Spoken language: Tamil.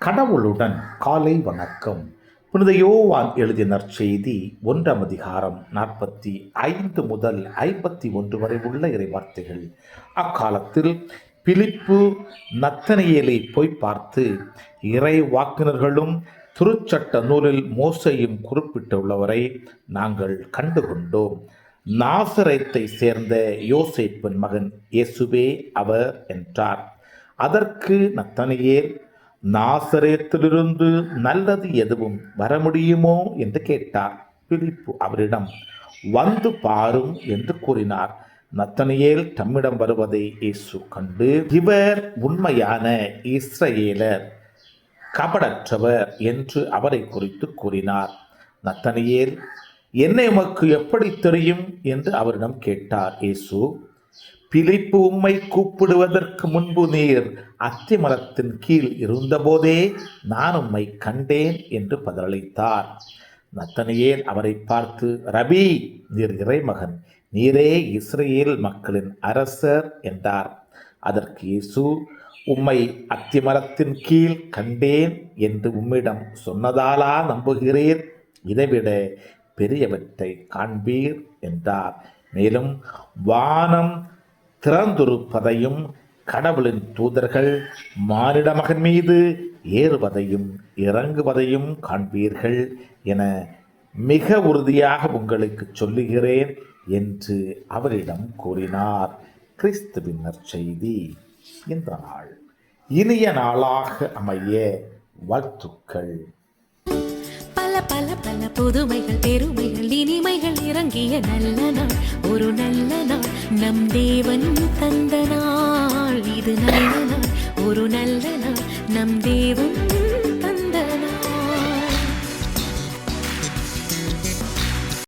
கடவுளுடன் காலை வணக்கம். புனித யோவான் எழுதிய நற்செய்தி 1 அதிகாரம் 45 முதல் 51 வரை உள்ள இறைவார்த்தைகள். அக்காலத்தில் பிலிப்பு நத்தனியேலை போய் பார்த்து, இறை வாக்கினர்களும் திருச்சட்ட நூலில் மோசையும் குறிப்பிட்டுள்ளவரை நாங்கள் கண்டுகொண்டோம். நாசரேத்தை சேர்ந்த யோசேப்பின் மகன் இயேசுவே அவர் என்றார். அதற்கு நத்தனியேல், நாசரேத்திலிருந்து நல்லது எதுவும் வர முடியுமோ என்று கேட்டார். பிலிப்பு அவரிடம், வந்து பாரும் என்று கூறினார். நத்தனியேல் தம்மிடம் வருவதை இயேசு கண்டு, இவர் உண்மையான இஸ்ரவேலர், கபடற்றவர் என்று அவரை குறித்து கூறினார். நத்தனியேல், என்னை உமக்கு எப்படி தெரியும் என்று அவரிடம் கேட்டார். இயேசு, பிலிப்பு உம்மை கூப்பிடுவதற்கு முன்பு நீர் அத்திமரத்தின் கீழ் இருந்தபோதே நான் உம்மை கண்டேன் என்று பதிலளித்தார். நத்தனியேல் அவரை பார்த்து, ரபி, நீர் இறைமகன், நீரே இஸ்ரவேல் மக்களின் அரசர் என்றார். அதற்கு இயேசு, உம்மை அத்திமரத்தின் கீழ் கண்டேன் என்று உம்மிடம் சொன்னதாலா நம்புகிறீர்? இதைவிட பெரியவற்றை காண்பீர் என்றார். மேலும் வானம் திறந்திருப்பதையும் கடவுளின் தூதர்கள் மானிட மகன் மீது ஏறுவதையும் இறங்குவதையும் காண்பீர்கள் என மிக உறுதியாக உங்களுக்கு சொல்லுகிறேன் என்று அவரிடம் கூறினார். கிறிஸ்துவின் நற்செய்தி. இந்த நாள் இனிய நாளாக அமைய வாழ்த்துக்கள். பல பல பல புதுமைகள், பெருமைகள், இனிமைகள் இறங்கிய நல்ல நாள், ஒரு நல்ல நாள், நம் தேவன் தந்த நாள். இது நல்ல நாள், ஒரு நல்ல நாள், நம் தேவன்